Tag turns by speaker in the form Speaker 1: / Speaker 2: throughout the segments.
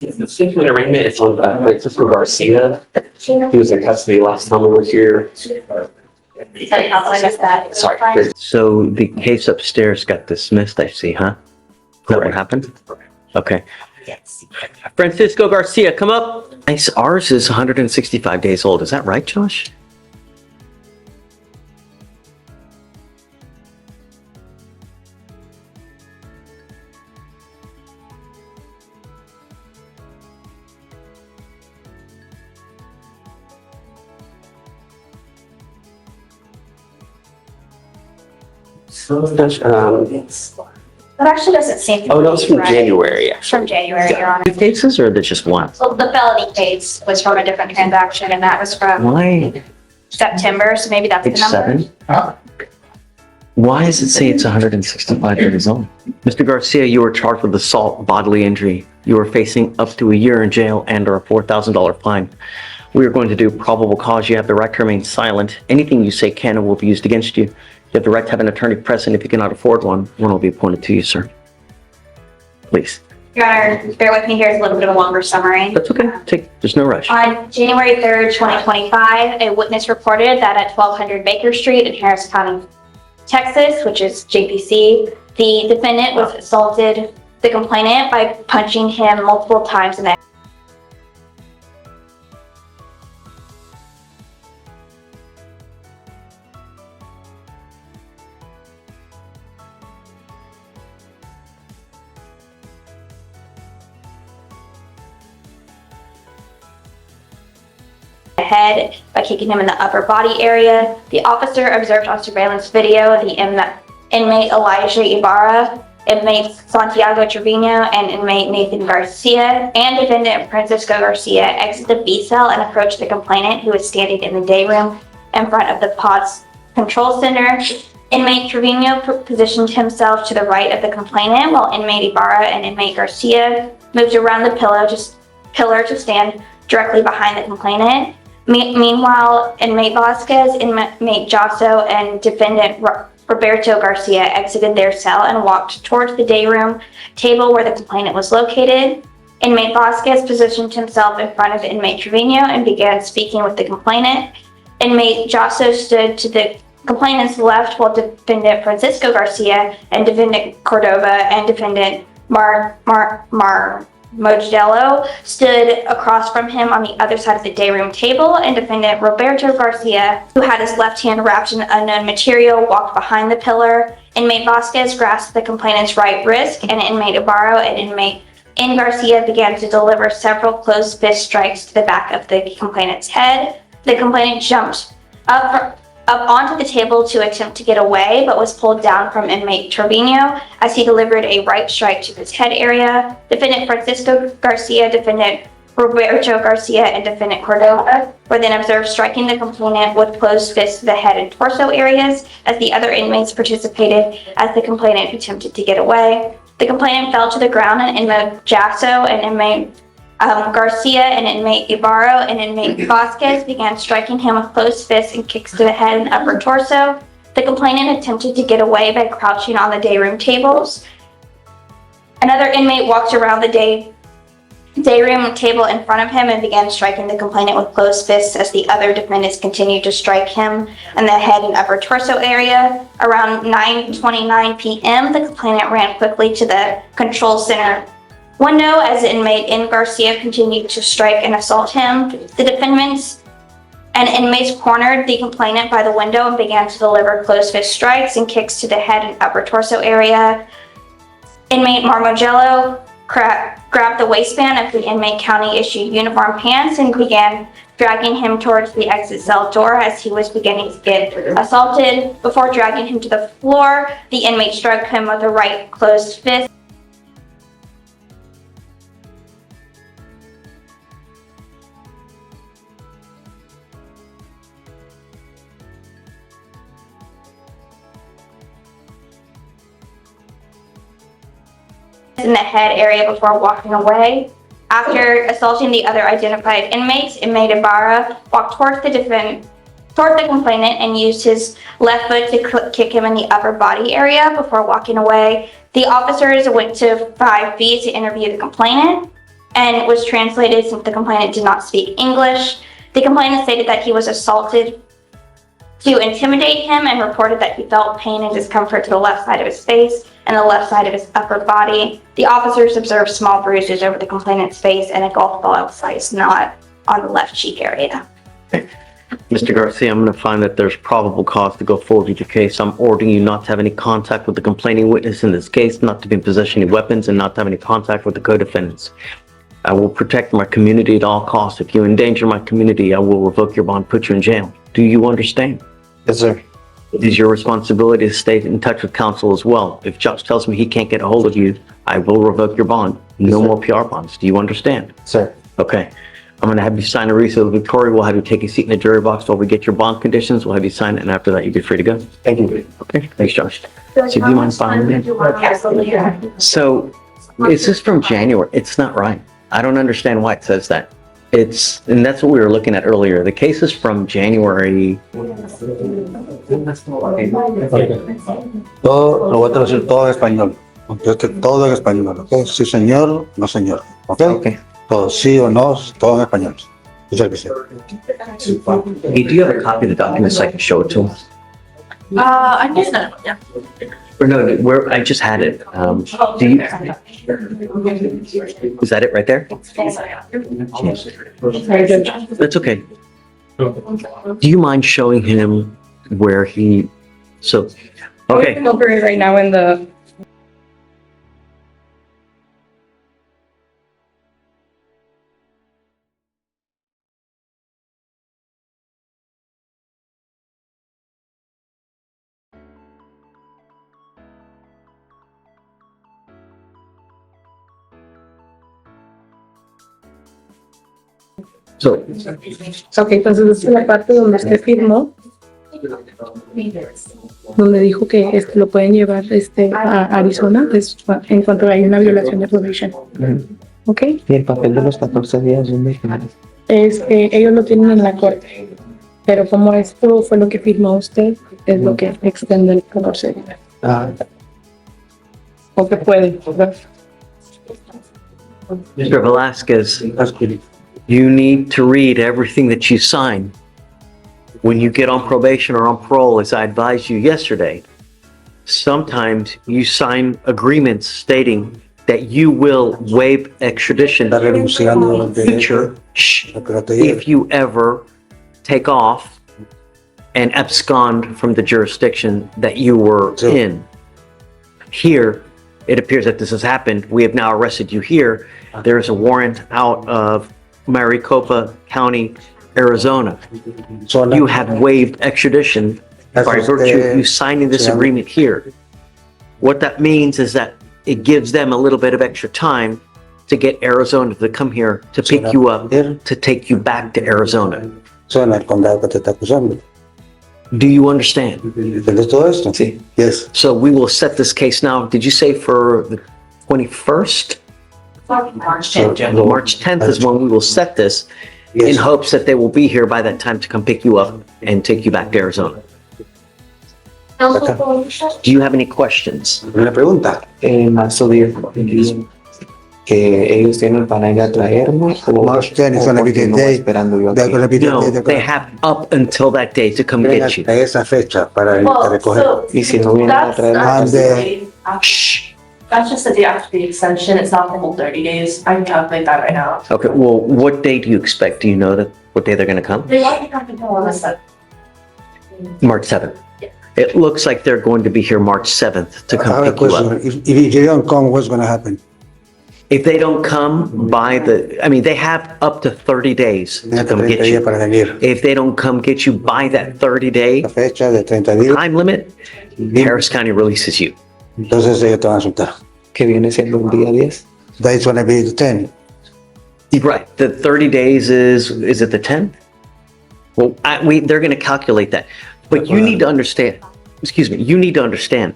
Speaker 1: The statement arraignment is on Francisco Garcia. He was in custody last time we were here.
Speaker 2: Sorry, I missed that.
Speaker 1: Sorry.
Speaker 3: So the case upstairs got dismissed, I see, huh? Is that what happened? Okay.
Speaker 2: Yes.
Speaker 3: Francisco Garcia, come up. Nice. Ours is 165 days old. Is that right, Josh?
Speaker 2: That actually doesn't seem.
Speaker 1: Oh, that was from
Speaker 2: right.
Speaker 1: January.
Speaker 2: From January, Your Honor.
Speaker 3: Two cases or there's just one?
Speaker 2: So the felony case was from a different transaction, and that was from
Speaker 3: Why?
Speaker 2: September, so maybe that's the
Speaker 3: Page
Speaker 2: number.
Speaker 3: 7? Why does it say it's 165 days old? Mr. Garcia, you were charged with assault, bodily injury. You are facing up to a year in jail and or a $4,000 fine. We are going to do probable cause. You have the right to remain silent. Anything you say can and will be used against you. You have the right to have an attorney present. If you cannot afford one will be appointed to you, sir. Please.
Speaker 2: Your Honor, bear with me, here's a little bit of a longer summary.
Speaker 3: That's okay. There's no rush.
Speaker 2: On January 3rd, 2025, a witness reported that at 1200 Baker Street in Harris County, Texas, which is JPC, the defendant was assaulted the complainant by punching him multiple times in the head by kicking him in the upper body area. The officer observed on surveillance video the inmate Elijah Ibarra, inmate Santiago Trevino, and inmate Nathan Garcia, and defendant Francisco Garcia exit the B cell and approach the complainant, who is standing in the day room in front of the POTS control center. Inmate Trevino positioned himself to the right of the complainant, while inmate Ibarra and inmate Garcia moved around the pillar to stand directly behind the complainant. Meanwhile, inmate Vasquez, inmate Jasso, and defendant Roberto Garcia exited their cell and walked towards the day room table where the complainant was located. Inmate Vasquez positioned himself in front of inmate Trevino and began speaking with the complainant. Inmate Jasso stood to the complainant's left, while defendant Francisco Garcia and defendant Cordova and defendant Modello stood across from him on the other side of the day room table, and defendant Roberto Garcia, who had his left hand wrapped in unknown material, walked behind the pillar. Inmate Vasquez grasped the complainant's right wrist, and inmate Ibarra and inmate Garcia began to deliver several closed fist strikes to the back of the complainant's head. The complainant jumped up onto the table to attempt to get away, but was pulled down from inmate Trevino as he delivered a right strike to his head area. Defendant Francisco Garcia, defendant Roberto Garcia, and defendant Cordova were then observed striking the complainant with closed fists to the head and torso areas, as the other inmates participated as the complainant attempted to get away. The complainant fell to the ground, and inmate Jasso and inmate Garcia and inmate Ibarra and inmate Vasquez began striking him with closed fists and kicks to the head and upper torso. The complainant attempted to get away by crouching on the day room tables. Another inmate walked around the day room table in front of him and began striking the complainant with closed fists as the other defendants continued to strike him in the head and upper torso area. Around 9:29 p.m., the complainant ran quickly to the control center window as inmate Garcia continued to strike and assault him. The defendants and inmates cornered the complainant by the window and began to deliver closed fist strikes and kicks to the head and upper torso area. Inmate Marmogello grabbed the waistband of the inmate county issued uniform pants and began dragging him towards the exit cell door as he was beginning to get assaulted. Before dragging him to the floor, the inmate struck him with a right closed fist. In the head area before walking away. After assaulting the other identified inmates, inmate Ibarra walked towards the complainant and used his left foot to kick him in the upper body area before walking away. The officers went to 5B to interview the complainant. and was translated since the complainant did not speak English. The complainant stated that he was assaulted to intimidate him and reported that he felt pain and discomfort to the left side of his face and the left side of his upper body. The officers observed small bruises over the complainant's face and a golf ball-sized knot on the left cheek area.
Speaker 3: Mr. Garcia, I'm going to find that there's probable cause to go forward with your case. I'm ordering you not to have any contact with the complaining witness in this case, not to be in possession of weapons, and not to have any contact with the co-defendants. I will protect my community at all costs. If you endanger my community, I will revoke your bond, put you in jail. Do you understand?
Speaker 4: Yes, sir.
Speaker 3: It is your responsibility to stay in touch with counsel as well. If judge tells me he can't get a hold of you, I will revoke your bond. No more PR bonds. Do you understand?
Speaker 4: Sir.
Speaker 3: Okay. I'm going to have you sign a receipt of Victoria. We'll have you take a seat in the jury box while we get your bond conditions. We'll have you sign it, and after that, you get free to go.
Speaker 4: Thank you.
Speaker 3: Okay. Thanks, Josh. So do you mind following me? So is this from January? It's not right. I don't understand why it says that. And that's what we were looking at earlier. The case is from January.
Speaker 5: Todo, lo voy a traducir todo en español. Todo en español, ¿ok? Sí, señor, no, señor. ¿Ok?
Speaker 3: Okay.
Speaker 5: Todo sí o no, todo en español. Muchas gracias.
Speaker 3: Hey, do you have a copy of the document so I can show it to him?
Speaker 6: I guess not, yeah.
Speaker 3: Or no, where, I just had it. Do you? Is that it right there? That's okay. Do you mind showing him where he, so, okay.
Speaker 6: Over it right now in the.
Speaker 3: So,
Speaker 6: Ok, entonces esta es la parte donde usted firmó, donde dijo que lo pueden llevar a Arizona en cuanto hay una violación de probation. Ok,
Speaker 4: ¿Y el papel de los 14 días dónde queda?
Speaker 6: ellos lo tienen en la corte, pero como esto fue lo que firmó usted, es lo que extiende el 14 días.
Speaker 4: Ah,
Speaker 6: O que puede, ¿verdad?
Speaker 3: Mr. Vasquez,
Speaker 5: That's good.
Speaker 3: you need to read everything that you sign when you get on probation or on parole, as I advised you yesterday. Sometimes you sign agreements stating that you will waive extradition
Speaker 5: Está renunciando a los
Speaker 3: future
Speaker 5: derechos a proteger.
Speaker 3: if you ever take off and abscond from the jurisdiction that you were
Speaker 5: Sure.
Speaker 3: in. Here, it appears that this has happened. We have now arrested you here. There is a warrant out of Maricopa County, Arizona.
Speaker 5: Zona.
Speaker 3: You have waived extradition by virtue of you signing this agreement here. What that means is that it gives them a little bit of extra time to get Arizona to come here to pick you up, to take you back to Arizona.
Speaker 5: Zona, el condado que te está acusando.
Speaker 3: Do you understand?
Speaker 5: ¿Entiendes todo esto?
Speaker 3: Sí.
Speaker 5: Yes.
Speaker 3: So we will set this case now. Did you say for the 21st?
Speaker 6: March
Speaker 5: So,
Speaker 3: March 10th is when we will set this in
Speaker 5: Yes.
Speaker 3: hopes that they will be here by that time to come pick you up and take you back to Arizona. Do you have any questions?
Speaker 5: Una pregunta.
Speaker 4: Marzo 10, que ellos tienen para ir a traernos o
Speaker 5: March 10 is gonna be the
Speaker 4: continúo
Speaker 5: day.
Speaker 4: esperando yo
Speaker 5: They're
Speaker 4: aquí.
Speaker 5: gonna be the
Speaker 3: No,
Speaker 5: day
Speaker 3: they have up until that day to come
Speaker 5: Ven
Speaker 3: get you.
Speaker 5: hasta esa fecha para ir a recoger.
Speaker 4: Y si no vienen a traernos,
Speaker 5: And the,
Speaker 3: Shh.
Speaker 7: That's just the day after the extension, it's not the whole 30 days, I can calculate that right now.
Speaker 3: Okay, well, what day do you expect? Do you know that, what day they're gonna come?
Speaker 7: They likely have to come on the 7th.
Speaker 3: March 7th. It looks like they're going to be here March 7th to
Speaker 5: I have
Speaker 3: come
Speaker 5: a
Speaker 3: pick you up.
Speaker 5: question. If you don't come, what's gonna happen?
Speaker 3: If they don't come by they have up to 30 days to
Speaker 5: Tiene
Speaker 3: come
Speaker 5: 30
Speaker 3: get
Speaker 5: días
Speaker 3: you.
Speaker 5: para venir.
Speaker 3: If they don't come get you by that 30-day
Speaker 5: La fecha de 30 días,
Speaker 3: time limit, Harris County releases you.
Speaker 5: entonces ellos te van a soltar.
Speaker 4: que viene siendo un día 10.
Speaker 5: That's gonna be the 10.
Speaker 3: Right, the 30 days is it the 10th? Well, they're gonna calculate that. But you need to understand, you need to understand,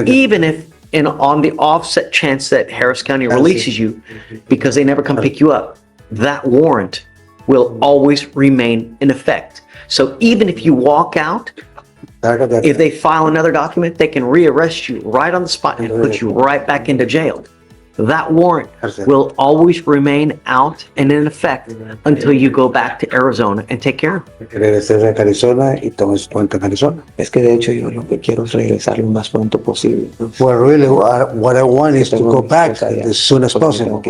Speaker 3: even if, on the offset chance that Harris County releases you, because they never come pick you up, that warrant will always remain in effect. So even if you walk out, if they file another document, they can rearrest you right on the spot and put you right back into jail. that warrant will always remain out and in effect until you go back to Arizona and take care of it.
Speaker 5: Regresé a Arizona y tomé su cuenta en Arizona.
Speaker 4: Es que de hecho yo lo que quiero es regresar lo más pronto posible, ¿no?
Speaker 5: Well, really, what I want is to go back as soon as possible.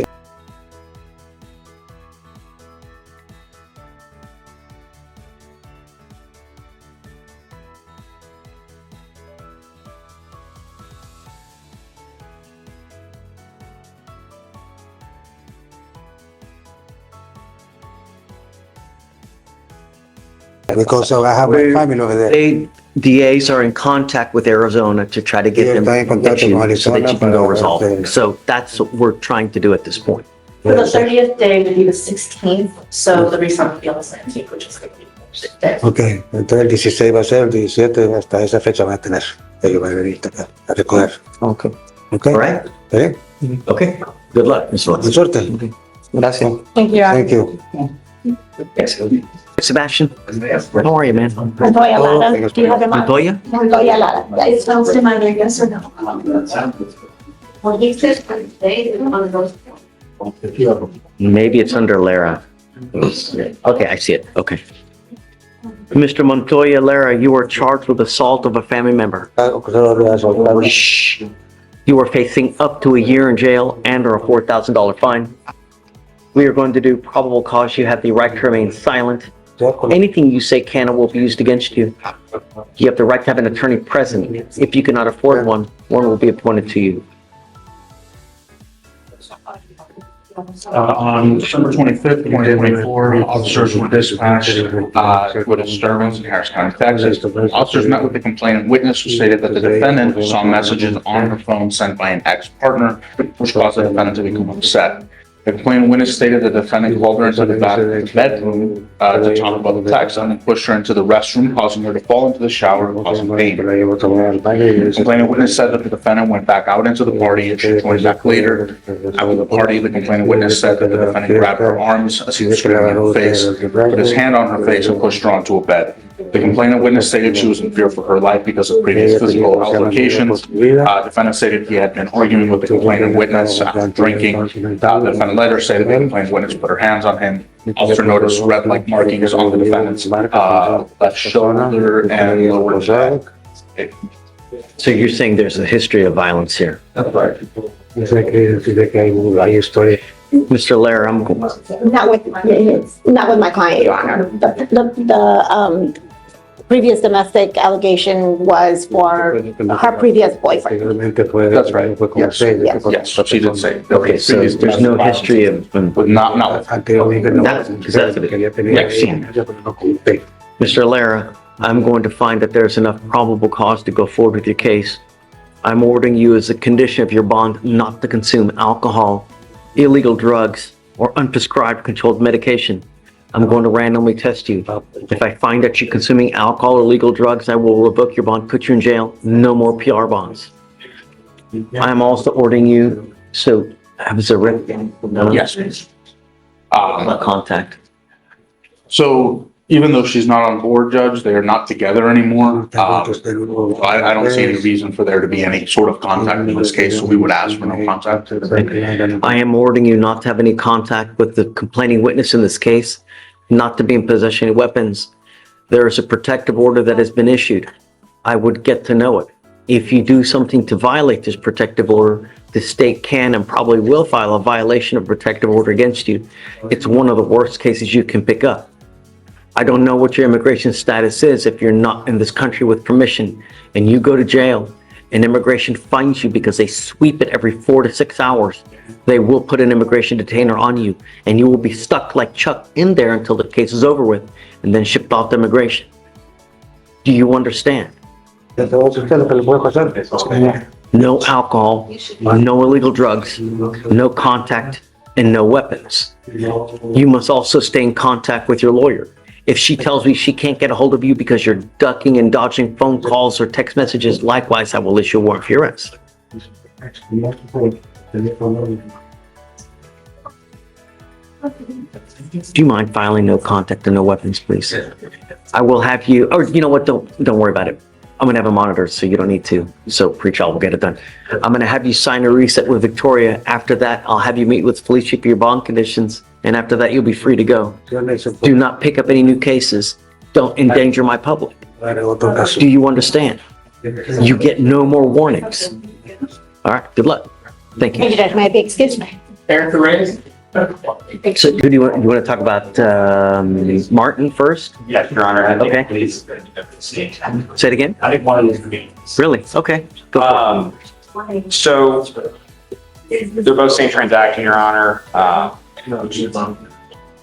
Speaker 5: Because I have my family over there.
Speaker 3: They, DAs are in contact with Arizona to try to get them,
Speaker 5: Está en
Speaker 3: get
Speaker 5: contacto
Speaker 3: you,
Speaker 5: con
Speaker 3: so that
Speaker 5: Arizona
Speaker 3: you can go
Speaker 5: para
Speaker 3: resolve.
Speaker 5: hacer-
Speaker 3: So that's what we're trying to do at this point.
Speaker 7: So the 30th day would be the 16th, so the refund would be on the 17th, which is going to be the day.
Speaker 5: Ok, entonces el 16 va a ser, el 17 hasta esa fecha van a tener. Ellos van a venir acá a recoger.
Speaker 4: Ok,
Speaker 5: Ok,
Speaker 3: All right?
Speaker 5: ¿está bien?
Speaker 3: Okay. Good luck, Mr.
Speaker 5: Buena suerte.
Speaker 4: gracias.
Speaker 6: Thank you.
Speaker 5: Thank you.
Speaker 3: Sebastian, how are you, man?
Speaker 8: Montoya Lara, do you have him on?
Speaker 3: Montoya?
Speaker 8: Montoya Lara, yes.
Speaker 7: Sounds to mind, yes or no?
Speaker 8: Well, he said they on those.
Speaker 3: Maybe it's under Lara. Okay, I see it. Okay. Mr. Montoya Lara, you are charged with assault of a family member. Shh. You are facing up to a year in jail and or a $4,000 fine. We are going to do probable cause. You have the right to remain silent. Anything you say can or will be used against you. You have the right to have an attorney present. If you cannot afford one, one will be appointed to you.
Speaker 9: On December 25th, 2024, officers were dispatched with a disturbance in Harris County, Texas. Officers met with the complainant witness who stated that the defendant saw messages on her phone sent by an ex-partner, which caused the defendant to become upset. The complainant witness stated the defendant called her into the bedroom to talk about the text and then pushed her into the restroom, causing her to fall into the shower and causing pain. The complainant witness said that the defendant went back out into the party and she joined back later. After the party, the complainant witness said that the defendant grabbed her arms as he was screaming in her face, put his hand on her face and pushed her onto a bed. The complainant witness stated she was in fear for her life because of previous physical altercations. Defendant stated he had been arguing with the complainant witness after drinking. The defendant later stated the complainant witness put her hands on him. Officer noticed red-like markings on the defendant's left shoulder and lower back.
Speaker 3: So you're saying there's a history of violence here? Mr. Lara,
Speaker 8: Not with my client, Your Honor. The previous domestic allegation was for her previous boyfriend.
Speaker 9: That's right. Yes, yes, she did say.
Speaker 3: okay, so there's no history of,
Speaker 9: But not with
Speaker 3: Mr. Lara, I'm going to find that there's enough probable cause to go forward with your case. I'm ordering you as a condition of your bond not to consume alcohol, illegal drugs, or unprescribed controlled medication. I'm going to randomly test you. If I find that you're consuming alcohol or illegal drugs, I will revoke your bond, put you in jail. No more PR bonds. I'm also ordering you, so have a written.
Speaker 9: Yes, please.
Speaker 3: Contact.
Speaker 9: So even though she's not on board, Judge, they are not together anymore. I don't see any reason for there to be any sort of contact in this case, so we would ask for no contact.
Speaker 3: I am ordering you not to have any contact with the complaining witness in this case, not to be in possession of weapons. There is a protective order that has been issued. I would get to know it. If you do something to violate this protective order, the state can and probably will file a violation of protective order against you. It's one of the worst cases you can pick up. I don't know what your immigration status is if you're not in this country with permission and you go to jail and immigration finds you because they sweep it every 4 to 6 hours. They will put an immigration detainer on you and you will be stuck like Chuck in there until the case is over with and then shipped off to immigration. Do you understand? No alcohol, no illegal drugs, no contact, and no weapons. You must also stay in contact with your lawyer. If she tells me she can't get a hold of you because you're ducking and dodging phone calls or text messages, likewise, I will issue a warrant for your arrest. Do you mind filing no contact and no weapons, please? I will have you, or you know what, don't worry about it. I'm gonna have a monitor, so you don't need to. So pre-trial will get it done. I'm gonna have you sign a reset with Victoria. After that, I'll have you meet with Fleischer for your bond conditions. And after that, you'll be free to go. Do not pick up any new cases. Don't endanger my public. Do you understand? You get no more warnings. All right, good luck. Thank
Speaker 8: Thank you,
Speaker 3: you.
Speaker 8: Judge. May I be excused?
Speaker 1: Eric Reyes?
Speaker 3: So who do you want to talk about, Martin first?
Speaker 1: Yes, Your Honor. I think
Speaker 3: Okay.
Speaker 1: please.
Speaker 3: Say it again?
Speaker 1: I think one of these meetings.
Speaker 3: Really? Okay. Go for it.
Speaker 10: So they're both same transaction, Your Honor. Law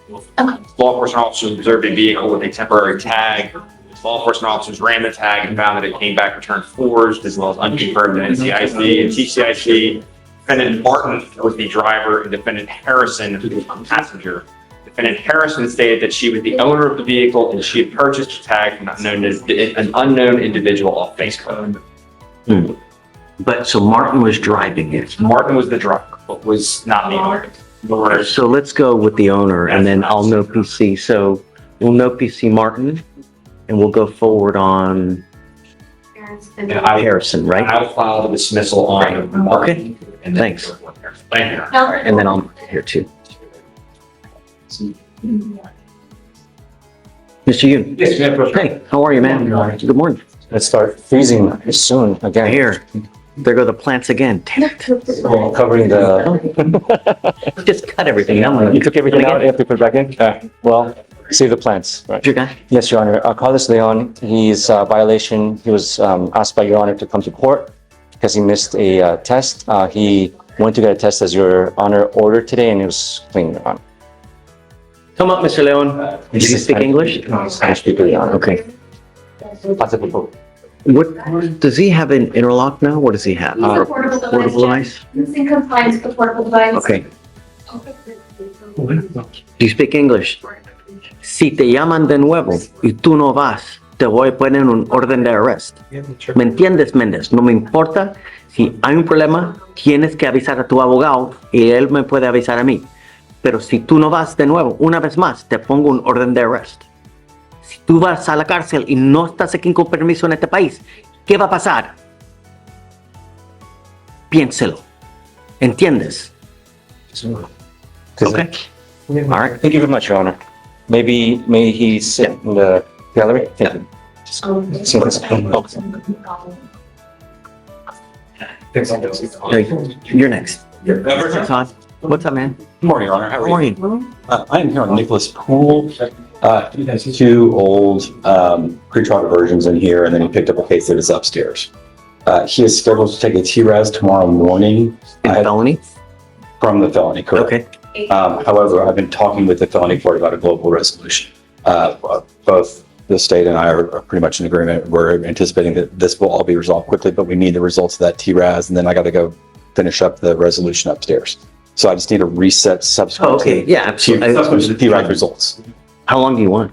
Speaker 10: enforcement officers observed a vehicle with a temporary tag. Law enforcement officers ran the tag and found that it came back returned forged as well as unconfirmed in NCIC and TCIC. Defendant Martin was the driver and defendant Harrison was the passenger. Defendant Harrison stated that she was the owner of the vehicle and she had purchased the tag from an unknown individual off Facebook.
Speaker 3: But so Martin was driving it.
Speaker 10: Martin was the driver, but was not the owner. Nor
Speaker 3: So let's go with the owner and then I'll know PC. So we'll know PC Martin and we'll go forward on Harrison, right?
Speaker 10: I will file the dismissal on Martin.
Speaker 3: Okay,
Speaker 10: And then-
Speaker 3: thanks.
Speaker 10: Thank you.
Speaker 3: And then I'm here too. Mr. Yoon.
Speaker 10: Yes, ma'am.
Speaker 3: Hey, how are you, man? Good morning.
Speaker 11: Let's start freezing soon again.
Speaker 3: Here, there go the plants again. Damn it.
Speaker 11: Well, covering the,
Speaker 3: Just cut everything.
Speaker 11: you took everything out, you have to put it back in? Well, save the plants, right?
Speaker 3: Your guy?
Speaker 11: Yes, Your Honor. Carlos Leon, he's violation. He was asked by Your Honor to come to court because he missed a test. He went to get a test as Your Honor ordered today and it was clean, Your Honor.
Speaker 3: Come up, Mr. Leon. Do you speak English?
Speaker 11: I speak, Your Honor.
Speaker 3: Okay. What, does he have an interlock now? What does he have? Portable device?
Speaker 12: It's in compliance with the portable device.
Speaker 3: Okay. Do you speak English? Si te llaman de nuevo y tú no vas, te voy a poner un orden de arrest. ¿Me entiendes, Méndez? No me importa. Si hay un problema, tienes que avisar a tu abogado y él me puede avisar a mí. Pero si tú no vas de nuevo, una vez más, te pongo un orden de arrest. Si tú vas a la cárcel y no estás aquí con permiso en este país, ¿qué va a pasar? Piénselo. ¿Entiendes? Okay. All right.
Speaker 11: Thank you very much, Your Honor. May he sit in the gallery? Thank you.
Speaker 3: Hey, you're next. Todd, what's up, man?
Speaker 13: Good morning, Your Honor. How
Speaker 3: How
Speaker 13: are
Speaker 3: are
Speaker 13: you?
Speaker 3: you?
Speaker 13: I am here on Nicholas Poole. He has two old pretrial diversions in here, and then he picked up a case that is upstairs. He is scheduled to take a TRAS tomorrow morning.
Speaker 3: In felony?
Speaker 13: From the felony, correct.
Speaker 3: Okay.
Speaker 13: However, I've been talking with the felony court about a global resolution. Both the state and I are pretty much in agreement. We're anticipating that this will all be resolved quickly, but we need the results of that TRAS, and then I got to go finish up the resolution upstairs. So I just need a reset subsequent.
Speaker 3: Oh, okay. Yeah, absolutely.
Speaker 13: Subsequent to the TRAS results.
Speaker 3: How long do you want?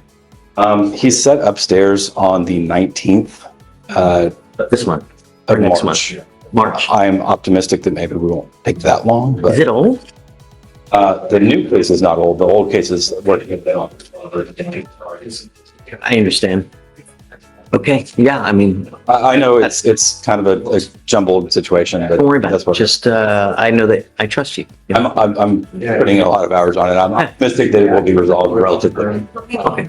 Speaker 13: He's set upstairs on the 19th.
Speaker 3: This month?
Speaker 13: Of
Speaker 3: next
Speaker 13: March.
Speaker 3: March.
Speaker 13: I'm optimistic that maybe we won't take that long, but
Speaker 3: Is it old?
Speaker 13: the new case is not old. The old case is working at that.
Speaker 3: I understand. Okay, yeah, I mean,
Speaker 13: I know it's kind of a jumbled situation, but
Speaker 3: don't worry about
Speaker 13: that's
Speaker 3: it.
Speaker 13: what
Speaker 3: Just, I know that I trust you.
Speaker 13: I'm putting a lot of hours on it. I'm optimistic that it will be resolved relatively.
Speaker 3: Okay.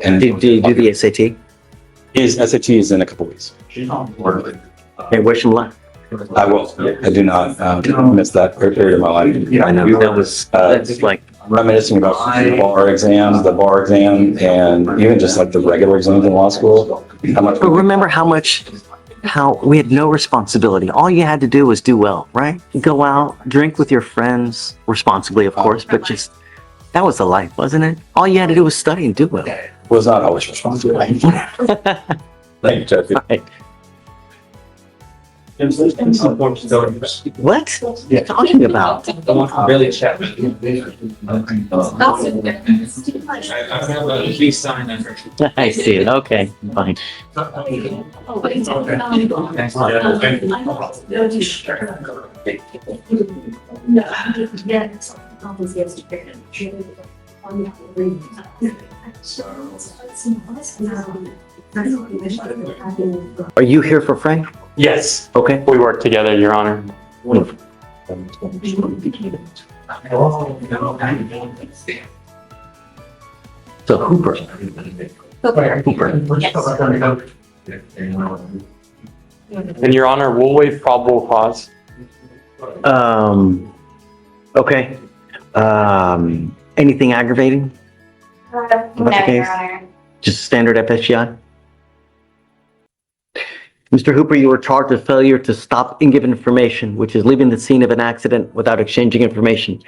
Speaker 13: And
Speaker 3: Do you do the SAT?
Speaker 13: his SAT is in a couple weeks.
Speaker 3: Hey, wish him luck.
Speaker 13: I will. I do not miss that period of my life.
Speaker 3: I know, that was, that's like,
Speaker 13: Reminiscing about the bar exam, and even just like the regular exams in law school. How much?
Speaker 3: but remember how we had no responsibility. All you had to do was do well, right? Go out, drink with your friends, responsibly, of course, but just, that was the life, wasn't it? All you had to do was study and do well.
Speaker 13: Was not always responsible. Thank you, Judge.
Speaker 3: Right. What? What are you talking about? I see it, okay, fine. Are you here for Frank?
Speaker 1: Yes,
Speaker 3: Okay.
Speaker 1: we work together, Your Honor.
Speaker 3: So Hooper.
Speaker 1: And Your Honor, we'll waive probable cause.
Speaker 3: Okay. Anything aggravating?
Speaker 2: No,
Speaker 3: the case?
Speaker 2: Your Honor.
Speaker 3: Just standard FSGI? Mr. Hooper, you were charged with failure to stop and give information, which is leaving the scene of an accident without exchanging information.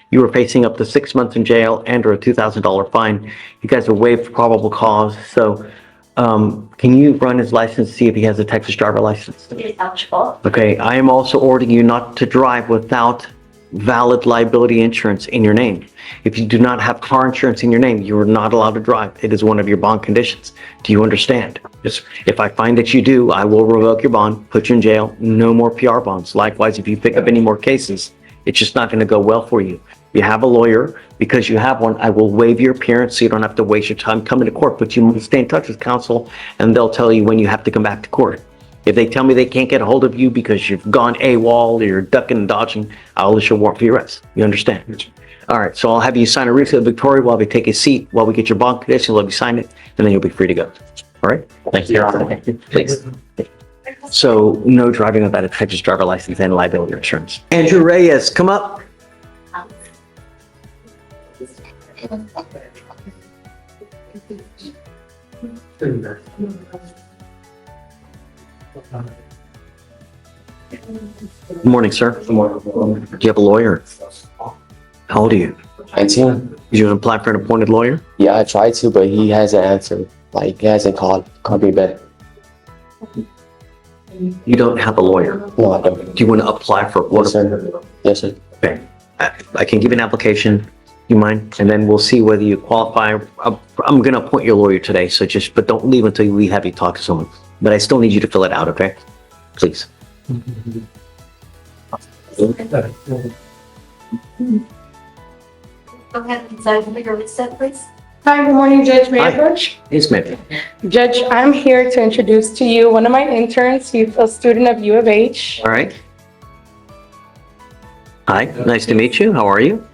Speaker 3: You were facing up to 6 months in jail and or a $2,000 fine. You guys are waived for probable cause. So, can you run his license, see if he has a Texas driver license?
Speaker 2: It is eligible.
Speaker 3: Okay, I am also ordering you not to drive without valid liability insurance in your name. If you do not have car insurance in your name, you are not allowed to drive. It is one of your bond conditions. Do you understand? Yes. If I find that you do, I will revoke your bond, put you in jail, no more PR bonds. Likewise, if you pick up any more cases, it's just not going to go well for you. You have a lawyer. Because you have one, I will waive your appearance so you don't have to waste your time coming to court, but you must stay in touch with counsel and they'll tell you when you have to come back to court. If they tell me they can't get a hold of you because you've gone AWOL or you're ducking and dodging, I'll issue a warrant for your arrest. You understand? All right, so I'll have you sign a writ of Victoria while we take a seat, while we get your bond condition, let me sign it, and then you'll be free to go. All right?
Speaker 1: Thank you, Your Honor.
Speaker 3: Please. So no driving without a Texas driver license and liability insurance. Andrew Reyes, come up. Good morning, sir.
Speaker 14: Good morning.
Speaker 3: Do you have a lawyer? How old are you?
Speaker 14: 19.
Speaker 3: Did you apply for an appointed lawyer?
Speaker 14: Yeah, I tried to, but he hasn't answered. Like, he hasn't called me back.
Speaker 3: You don't have a lawyer?
Speaker 14: No, I don't.
Speaker 3: Do you want to apply for what?
Speaker 14: Yes, sir. Yes, sir.
Speaker 3: Okay. I can give you an application. You mind? And then we'll see whether you qualify. I'm going to appoint your lawyer today, so but don't leave until we have you talk to someone. But I still need you to fill it out, okay? Please.
Speaker 12: Go ahead and sign for your step, please.
Speaker 6: Hi, good morning, Judge. May I
Speaker 3: Hi.
Speaker 6: approach?
Speaker 3: Yes, ma'am.
Speaker 6: Judge, I'm here to introduce to you one of my interns. He's a student of U of H,
Speaker 3: All right. Hi, nice to meet you. How are you?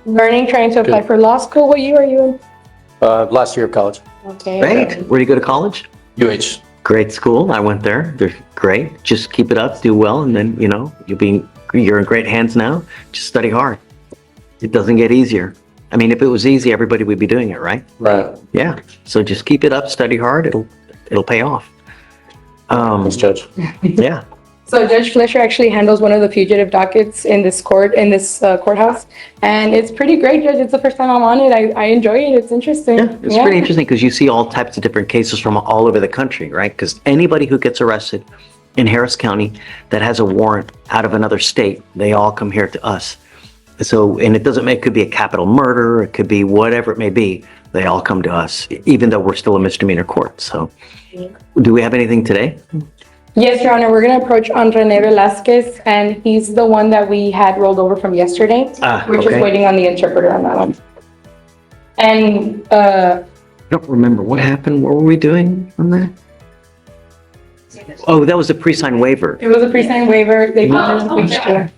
Speaker 6: learning, trying to apply for law school. What year are you in?
Speaker 14: Last year of college.
Speaker 6: Okay.
Speaker 3: Great. Where do you go to college?
Speaker 14: UH.
Speaker 3: Great school. I went there. They're great. Just keep it up, do well, and then, you're in great hands now. Just study hard. It doesn't get easier. I mean, if it was easy, everybody would be doing it, right?
Speaker 14: Right.
Speaker 3: Yeah. So just keep it up, study hard. It'll pay off.
Speaker 14: Thanks, Judge.
Speaker 3: Yeah.
Speaker 6: So Judge Fleischer actually handles one of the fugitive dockets in this courthouse. And it's pretty great, Judge. It's the first time I'm on it. I enjoy it. It's interesting.
Speaker 3: Yeah, it's pretty interesting because you see all types of different cases from all over the country, right? Because anybody who gets arrested in Harris County that has a warrant out of another state, they all come here to us. So, and it doesn't make, it could be a capital murder, it could be whatever it may be, they all come to us, even though we're still a misdemeanor court. So, do we have anything today?
Speaker 6: Yes, Your Honor. We're going to approach on Rene Vasquez, and he's the one that we had rolled over from yesterday. We're just waiting on the interpreter on that one. And
Speaker 3: I don't remember what happened. What were we doing on that? Oh, that was a pre-signed waiver.
Speaker 6: it was a pre-signed waiver. They found it on page 2.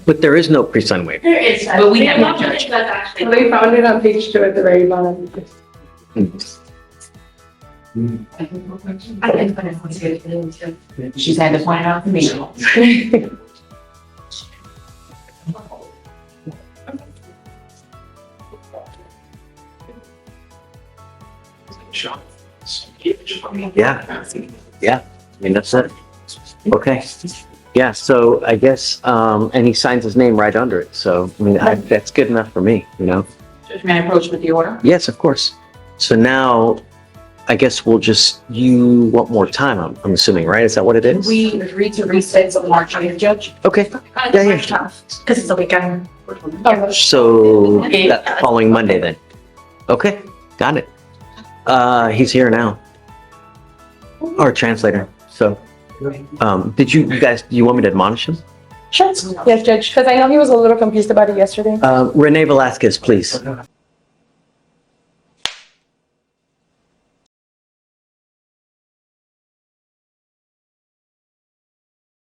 Speaker 3: But there is no pre-signed waiver.
Speaker 7: There is, but we have not judged that actually.
Speaker 6: So they found it on page 2 at the very bottom.
Speaker 7: I can put it on to she's had to point it out to me.
Speaker 3: Yeah. Yeah. I mean, that's it. Okay. Yeah. So I guess, and he signs his name right under it. So, I mean, that's good enough for me,
Speaker 7: Judge, may I approach with the order?
Speaker 3: Yes, of course. So now, I guess you want more time, I'm assuming, right? Is that what it is?
Speaker 7: We agreed to reset the March 8th, Judge.
Speaker 3: Okay. Yeah.
Speaker 7: Because it's a weekend.
Speaker 3: So that following Monday then. Okay. Got it. He's here now. Our translator. So, do you want me to admonish him?
Speaker 6: Sure. Yes, Judge, because I know he was a little confused about it yesterday.
Speaker 3: Rene Vasquez, please.